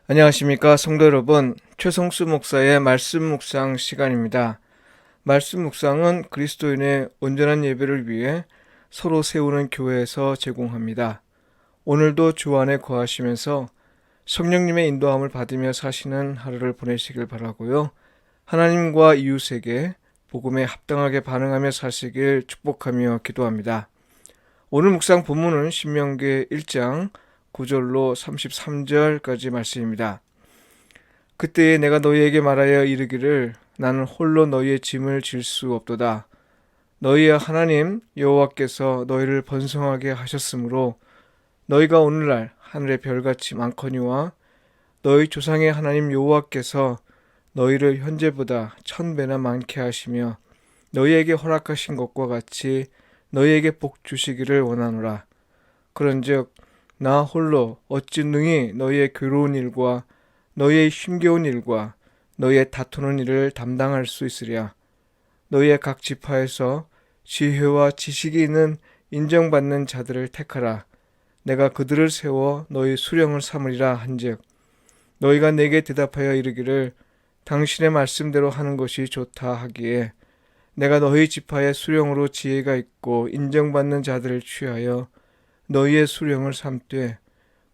안녕하십니까 성도 여러분, 최성수 목사의 말씀 묵상 시간입니다. 말씀 묵상은 그리스도인의 온전한 예배를 위해 서로 세우는 교회에서 제공합니다. 오늘도 주 안에 거하시면서 성령님의 인도함을 받으며 사시는 하루를 보내시길 바라고요. 하나님과 이웃에게 복음에 합당하게 반응하며 사시길 축복하며 기도합니다. 오늘 묵상 본문은 신명기 1장 9절로 33절까지 말씀입니다. 그때에 내가 너희에게 말하여 이르기를 나는 홀로 너희의 짐을 질 수 없도다. 너희의 하나님 여호와께서 너희를 번성하게 하셨으므로 너희가 오늘날 하늘의 별같이 많거니와 너희 조상의 하나님 여호와께서 너희를 현재보다 1000배나 많게 하시며 너희에게 허락하신 것과 같이 너희에게 복 주시기를 원하노라. 그런즉 나 홀로 어찌 능히 너희의 괴로운 일과 너희의 힘겨운 일과 너희의 다투는 일을 담당할 수 있으랴. 너희의 각 지파에서 지혜와 지식이 있는 인정받는 자들을 택하라. 내가 그들을 세워 너희 수령을 삼으리라 한즉 너희가 내게 대답하여 이르기를 당신의 말씀대로 하는 것이 좋다 하기에 내가 너희 지파의 수령으로 지혜가 있고 인정받는 자들을 취하여 너희의 수령을 삼되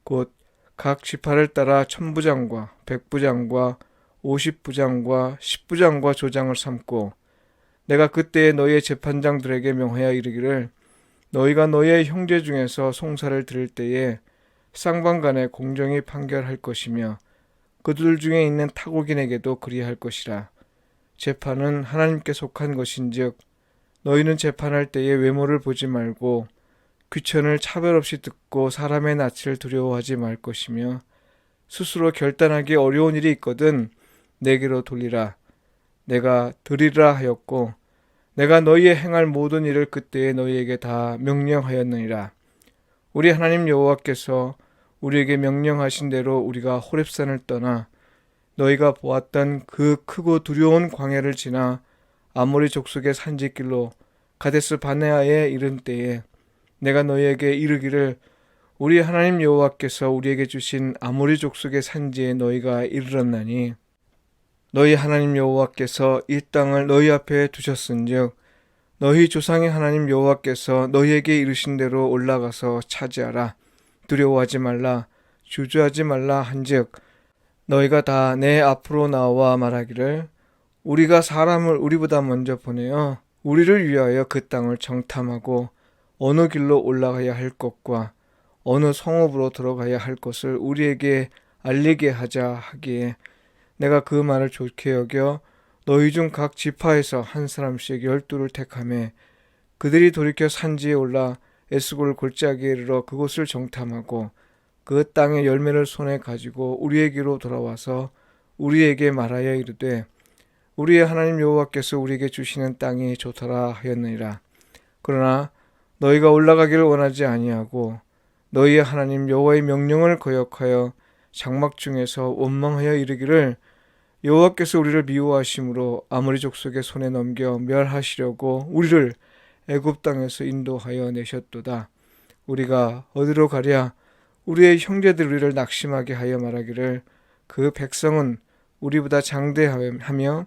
곧 각 지파를 따라 1000부장과 100부장과 50부장과 10부장과 조장을 삼고 내가 그때에 너희의 재판장들에게 명하여 이르기를 너희가 너희의 형제 중에서 송사를 들을 때에 쌍방간에 공정히 판결할 것이며 그들 중에 있는 타국인에게도 그리할 것이라. 재판은 하나님께 속한 것인즉 너희는 재판할 때에 외모를 보지 말고 귀천을 차별 없이 듣고 사람의 낯을 두려워하지 말 것이며 스스로 결단하기 어려운 일이 있거든 내게로 돌리라. 내가 들으리라 하였고 내가 너희의 행할 모든 일을 그때에 너희에게 다 명령하였느니라. 우리 하나님 여호와께서 우리에게 명령하신 대로 우리가 호렙산을 떠나 너희가 보았던 그 크고 두려운 광야를 지나 아모리 족속의 산지길로 가데스 바네아에 이른 때에 내가 너희에게 이르기를 우리 하나님 여호와께서 우리에게 주신 아모리 족속의 산지에 너희가 이르렀나니 너희 하나님 여호와께서 이 땅을 너희 앞에 두셨은즉 너희 조상의 하나님 여호와께서 너희에게 이르신 대로 올라가서 차지하라. 두려워하지 말라 주저하지 말라 한즉 너희가 다 내 앞으로 나와 말하기를 우리가 사람을 우리보다 먼저 보내어 우리를 위하여 그 땅을 정탐하고 어느 길로 올라가야 할 것과 어느 성읍으로 들어가야 할 것을 우리에게 알리게 하자 하기에 내가 그 말을 좋게 여겨 너희 중 각 지파에서 한 사람씩 12를 택하매 그들이 돌이켜 산지에 올라 에스골 골짜기에 이르러 그곳을 정탐하고 그 땅의 열매를 손에 가지고 우리에게로 돌아와서 우리에게 말하여 이르되 우리의 하나님 여호와께서 우리에게 주시는 땅이 좋더라 하였느니라. 그러나 너희가 올라가기를 원하지 아니하고 너희의 하나님 여호와의 명령을 거역하여 장막 중에서 원망하여 이르기를 여호와께서 우리를 미워하심으로 아모리 족속의 손에 넘겨 멸하시려고 우리를 애굽 땅에서 인도하여 내셨도다. 우리가 어디로 가랴? 우리의 형제들 우리를 낙심하게 하여 말하기를 그 백성은 우리보다 장대하며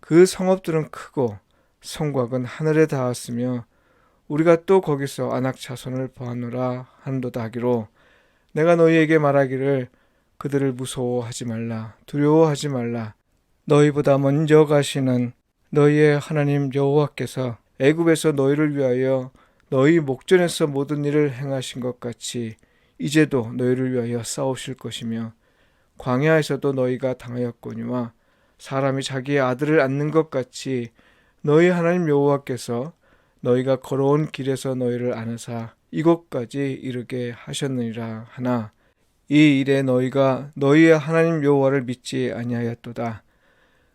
그 성읍들은 크고 성곽은 하늘에 닿았으며 우리가 또 거기서 아낙 자손을 보았노라 한도다 하기로 내가 너희에게 말하기를 그들을 무서워하지 말라 두려워하지 말라. 너희보다 먼저 가시는 너희의 하나님 여호와께서 애굽에서 너희를 위하여 너희 목전에서 모든 일을 행하신 것 같이 이제도 너희를 위하여 싸우실 것이며 광야에서도 너희가 당하였거니와 사람이 자기의 아들을 안는 것 같이 너희 하나님 여호와께서 너희가 걸어온 길에서 너희를 안으사 이곳까지 이르게 하셨느니라 하나 이 일에 너희가 너희의 하나님 여호와를 믿지 아니하였도다.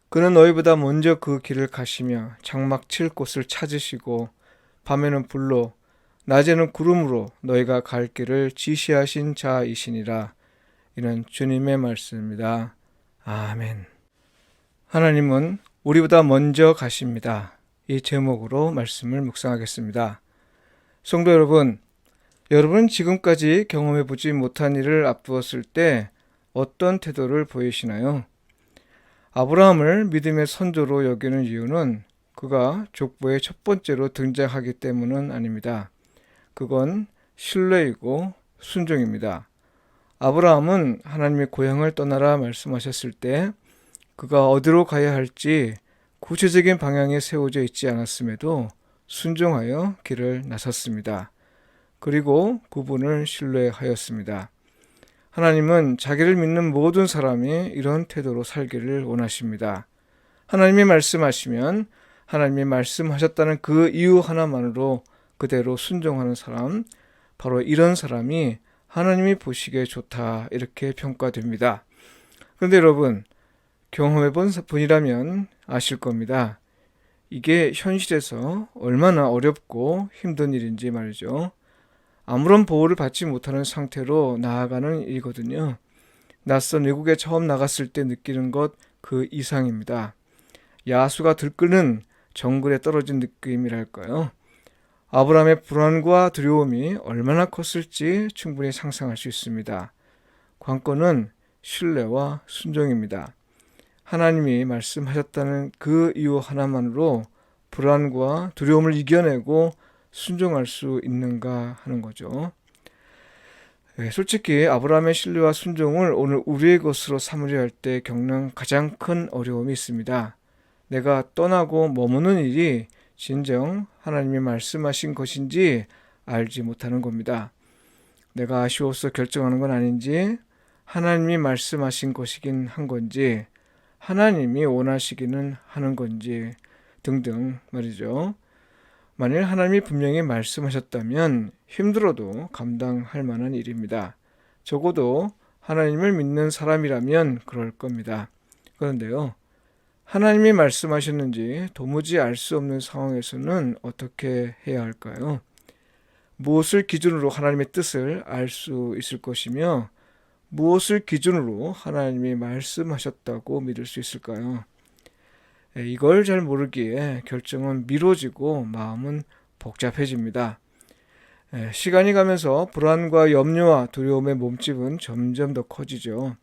그는 너희보다 먼저 그 길을 가시며 장막 칠 곳을 찾으시고 밤에는 불로 낮에는 구름으로 너희가 갈 길을 지시하신 자이시니라. 이는 주님의 말씀입니다. 아멘. 하나님은 우리보다 먼저 가십니다. 이 제목으로 말씀을 묵상하겠습니다. 성도 여러분, 여러분은 지금까지 경험해보지 못한 일을 앞두었을 때 어떤 태도를 보이시나요? 아브라함을 믿음의 선조로 여기는 이유는 그가 족보의 첫 번째로 등장하기 때문은 아닙니다. 그건 신뢰이고 순종입니다. 아브라함은 하나님의 고향을 떠나라 말씀하셨을 때 그가 어디로 가야 할지 구체적인 방향이 세워져 있지 않았음에도 순종하여 길을 나섰습니다. 그리고 그분을 신뢰하였습니다. 하나님은 자기를 믿는 모든 사람이 이런 태도로 살기를 원하십니다. 하나님이 말씀하시면 하나님이 말씀하셨다는 그 이유 하나만으로 그대로 순종하는 사람, 바로 이런 사람이 하나님이 보시기에 좋다 이렇게 평가됩니다. 그런데 여러분, 경험해 본 분이라면 아실 겁니다. 이게 현실에서 얼마나 어렵고 힘든 일인지 말이죠. 아무런 보호를 받지 못하는 상태로 나아가는 일이거든요. 낯선 외국에 처음 나갔을 때 느끼는 것 그 이상입니다. 야수가 들끓는 정글에 떨어진 느낌이랄까요. 아브라함의 불안과 두려움이 얼마나 컸을지 충분히 상상할 수 있습니다. 관건은 신뢰와 순종입니다. 하나님이 말씀하셨다는 그 이유 하나만으로 불안과 두려움을 이겨내고 순종할 수 있는가 하는 거죠. 솔직히 아브라함의 신뢰와 순종을 오늘 우리의 것으로 삼으려 할 때 겪는 가장 큰 어려움이 있습니다. 내가 떠나고 머무는 일이 진정 하나님이 말씀하신 것인지 알지 못하는 겁니다. 내가 아쉬워서 결정하는 건 아닌지, 하나님이 말씀하신 것이긴 한 건지, 하나님이 원하시기는 하는 건지 등등 말이죠. 만일 하나님이 분명히 말씀하셨다면 힘들어도 감당할 만한 일입니다. 적어도 하나님을 믿는 사람이라면 그럴 겁니다. 그런데요, 하나님이 말씀하셨는지 도무지 알 수 없는 상황에서는 어떻게 해야 할까요? 무엇을 기준으로 하나님의 뜻을 알 수 있을 것이며 무엇을 기준으로 하나님이 말씀하셨다고 믿을 수 있을까요? 이걸 잘 모르기에 결정은 미뤄지고 마음은 복잡해집니다. 시간이 가면서 불안과 염려와 두려움의 몸집은 점점 더 커지죠.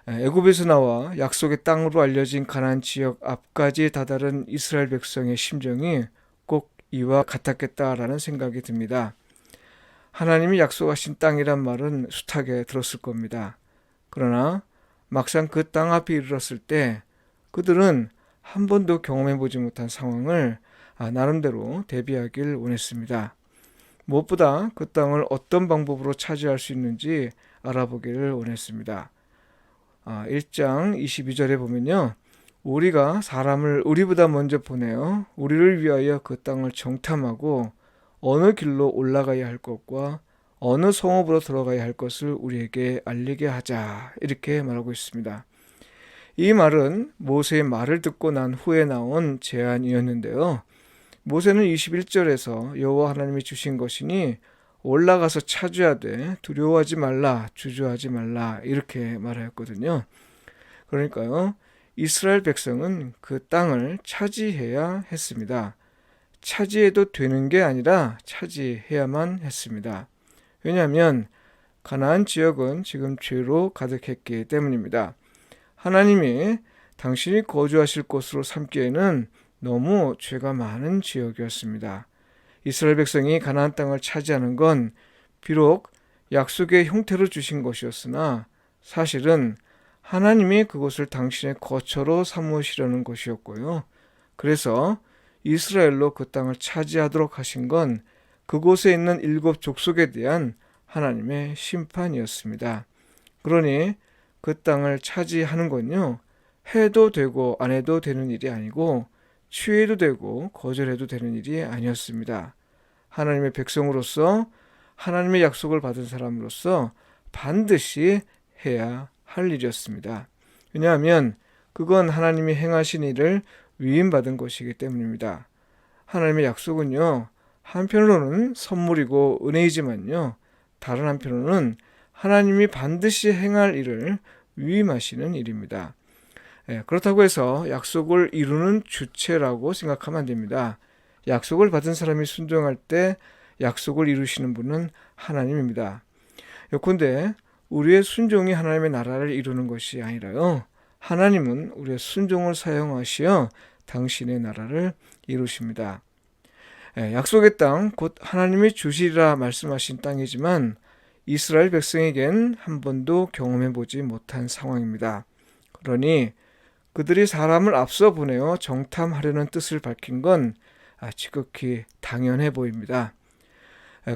애굽에서 나와 약속의 땅으로 알려진 가나안 지역 앞까지 다다른 이스라엘 백성의 심정이 꼭 이와 같았겠다라는 생각이 듭니다. 하나님이 약속하신 땅이란 말은 숱하게 들었을 겁니다. 그러나 막상 그 땅 앞에 이르렀을 때 그들은 한 번도 경험해보지 못한 상황을 나름대로 대비하길 원했습니다. 무엇보다 그 땅을 어떤 방법으로 차지할 수 있는지 알아보기를 원했습니다. 1장 22절에 보면요. 우리가 사람을 우리보다 먼저 보내어 우리를 위하여 그 땅을 정탐하고 어느 길로 올라가야 할 것과 어느 성읍으로 들어가야 할 것을 우리에게 알리게 하자 이렇게 말하고 있습니다. 이 말은 모세의 말을 듣고 난 후에 나온 제안이었는데요. 모세는 21절에서 여호와 하나님이 주신 것이니 올라가서 차지하되 두려워하지 말라 주저하지 말라 이렇게 말하였거든요. 그러니까요. 이스라엘 백성은 그 땅을 차지해야 했습니다. 차지해도 되는 게 아니라 차지해야만 했습니다. 왜냐하면 가나안 지역은 지금 죄로 가득했기 때문입니다. 하나님이 당신이 거주하실 곳으로 삼기에는 너무 죄가 많은 지역이었습니다. 이스라엘 백성이 가나안 땅을 차지하는 건 비록 약속의 형태로 주신 것이었으나 사실은 하나님이 그곳을 당신의 거처로 삼으시려는 것이었고요. 그래서 이스라엘로 그 땅을 차지하도록 하신 건 그곳에 있는 7 족속에 대한 하나님의 심판이었습니다. 그러니 그 땅을 차지하는 건요, 해도 되고 안 해도 되는 일이 아니고 취해도 되고 거절해도 되는 일이 아니었습니다. 하나님의 백성으로서 하나님의 약속을 받은 사람으로서 반드시 해야 할 일이었습니다. 왜냐하면 그건 하나님이 행하신 일을 위임받은 것이기 때문입니다. 하나님의 약속은요, 한편으로는 선물이고 은혜이지만요, 다른 한편으로는 하나님이 반드시 행할 일을 위임하시는 일입니다. 그렇다고 해서 약속을 이루는 주체라고 생각하면 안 됩니다. 약속을 받은 사람이 순종할 때 약속을 이루시는 분은 하나님입니다. 요컨대 우리의 순종이 하나님의 나라를 이루는 것이 아니라요, 하나님은 우리의 순종을 사용하시어 당신의 나라를 이루십니다. 약속의 땅, 곧 하나님이 주시리라 말씀하신 땅이지만 이스라엘 백성에겐 한 번도 경험해보지 못한 상황입니다. 그러니 그들이 사람을 앞서 보내어 정탐하려는 뜻을 밝힌 건 지극히 당연해 보입니다.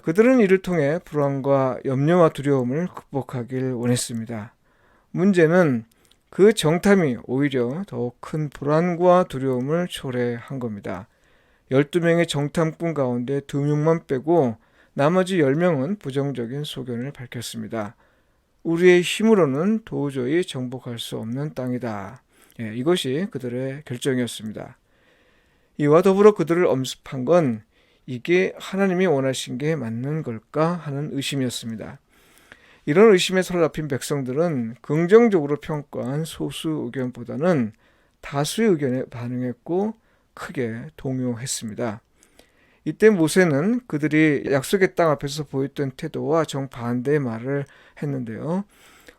그들은 이를 통해 불안과 염려와 두려움을 극복하길 원했습니다. 문제는 그 정탐이 오히려 더욱 큰 불안과 두려움을 초래한 겁니다. 12명의 정탐꾼 가운데 2명만 빼고 나머지 10명은 부정적인 소견을 밝혔습니다. 우리의 힘으로는 도저히 정복할 수 없는 땅이다. 이것이 그들의 결정이었습니다. 이와 더불어 그들을 엄습한 건 이게 하나님이 원하신 게 맞는 걸까 하는 의심이었습니다. 이런 의심에 사로잡힌 백성들은 긍정적으로 평가한 소수 의견보다는 다수의 의견에 반응했고 크게 동요했습니다. 이때 모세는 그들이 약속의 땅 앞에서 보였던 태도와 정반대의 말을 했는데요.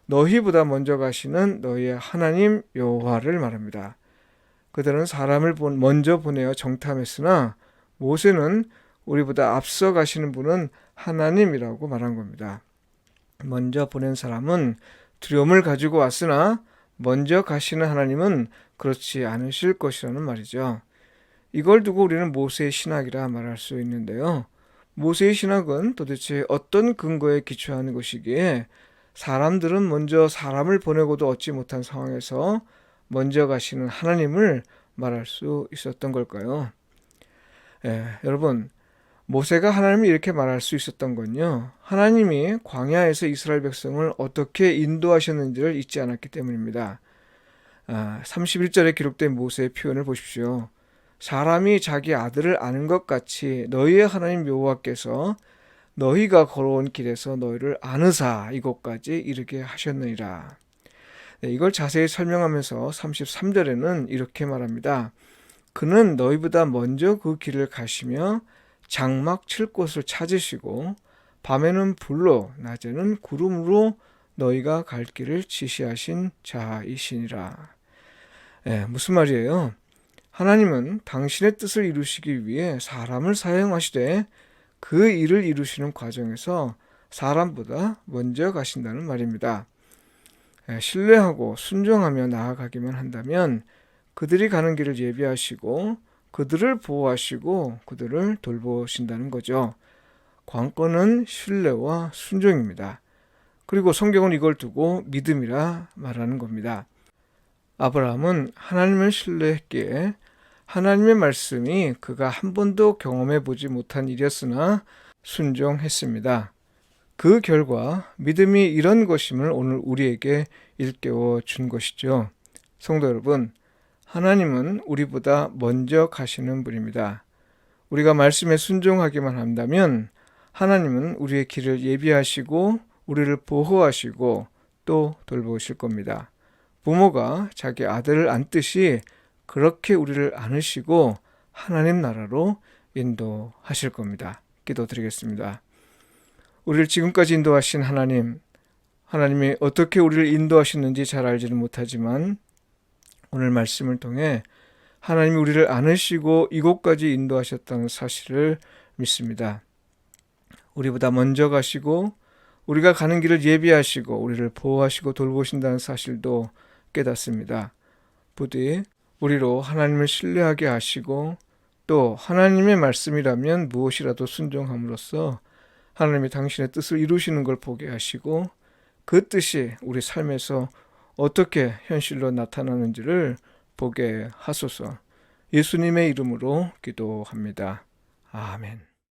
너희보다 먼저 가시는 너희의 하나님 여호와를 말합니다. 그들은 사람을 먼저 보내어 정탐했으나 모세는 우리보다 앞서 가시는 분은 하나님이라고 말한 겁니다. 먼저 보낸 사람은 두려움을 가지고 왔으나 먼저 가시는 하나님은 그렇지 않으실 것이라는 말이죠. 이걸 두고 우리는 모세의 신학이라 말할 수 있는데요. 모세의 신학은 도대체 어떤 근거에 기초하는 것이기에 사람들은 먼저 사람을 보내고도 얻지 못한 상황에서 먼저 가시는 하나님을 말할 수 있었던 걸까요? 여러분, 모세가 하나님을 이렇게 말할 수 있었던 건요, 하나님이 광야에서 이스라엘 백성을 어떻게 인도하셨는지를 잊지 않았기 때문입니다. 31절에 기록된 모세의 표현을 보십시오. 사람이 자기 아들을 아는 것 같이 너희의 하나님 여호와께서 너희가 걸어온 길에서 너희를 아느사 이곳까지 이르게 하셨느니라. 이걸 자세히 설명하면서 33절에는 이렇게 말합니다. 그는 너희보다 먼저 그 길을 가시며 장막 칠 곳을 찾으시고 밤에는 불로 낮에는 구름으로 너희가 갈 길을 지시하신 자이시니라. 무슨 말이에요? 하나님은 당신의 뜻을 이루시기 위해 사람을 사용하시되 그 일을 이루시는 과정에서 사람보다 먼저 가신다는 말입니다. 신뢰하고 순종하며 나아가기만 한다면 그들이 가는 길을 예비하시고 그들을 보호하시고 그들을 돌보신다는 거죠. 관건은 신뢰와 순종입니다. 그리고 성경은 이걸 두고 믿음이라 말하는 겁니다. 아브라함은 하나님을 신뢰했기에 하나님의 말씀이 그가 한 번도 경험해 보지 못한 일이었으나 순종했습니다. 그 결과 믿음이 이런 것임을 오늘 우리에게 일깨워 준 것이죠. 성도 여러분, 하나님은 우리보다 먼저 가시는 분입니다. 우리가 말씀에 순종하기만 한다면 하나님은 우리의 길을 예비하시고 우리를 보호하시고 또 돌보실 겁니다. 부모가 자기 아들을 안듯이 그렇게 우리를 안으시고 하나님 나라로 인도하실 겁니다. 기도드리겠습니다. 우리를 지금까지 인도하신 하나님이 어떻게 우리를 인도하셨는지 잘 알지는 못하지만 오늘 말씀을 통해 하나님이 우리를 안으시고 이곳까지 인도하셨다는 사실을 믿습니다. 우리보다 먼저 가시고 우리가 가는 길을 예비하시고 우리를 보호하시고 돌보신다는 사실도 깨닫습니다. 부디 우리로 하나님을 신뢰하게 하시고 또 하나님의 말씀이라면 무엇이라도 순종함으로써 하나님이 당신의 뜻을 이루시는 걸 보게 하시고 그 뜻이 우리 삶에서 어떻게 현실로 나타나는지를 보게 하소서. 예수님의 이름으로 기도합니다. 아멘.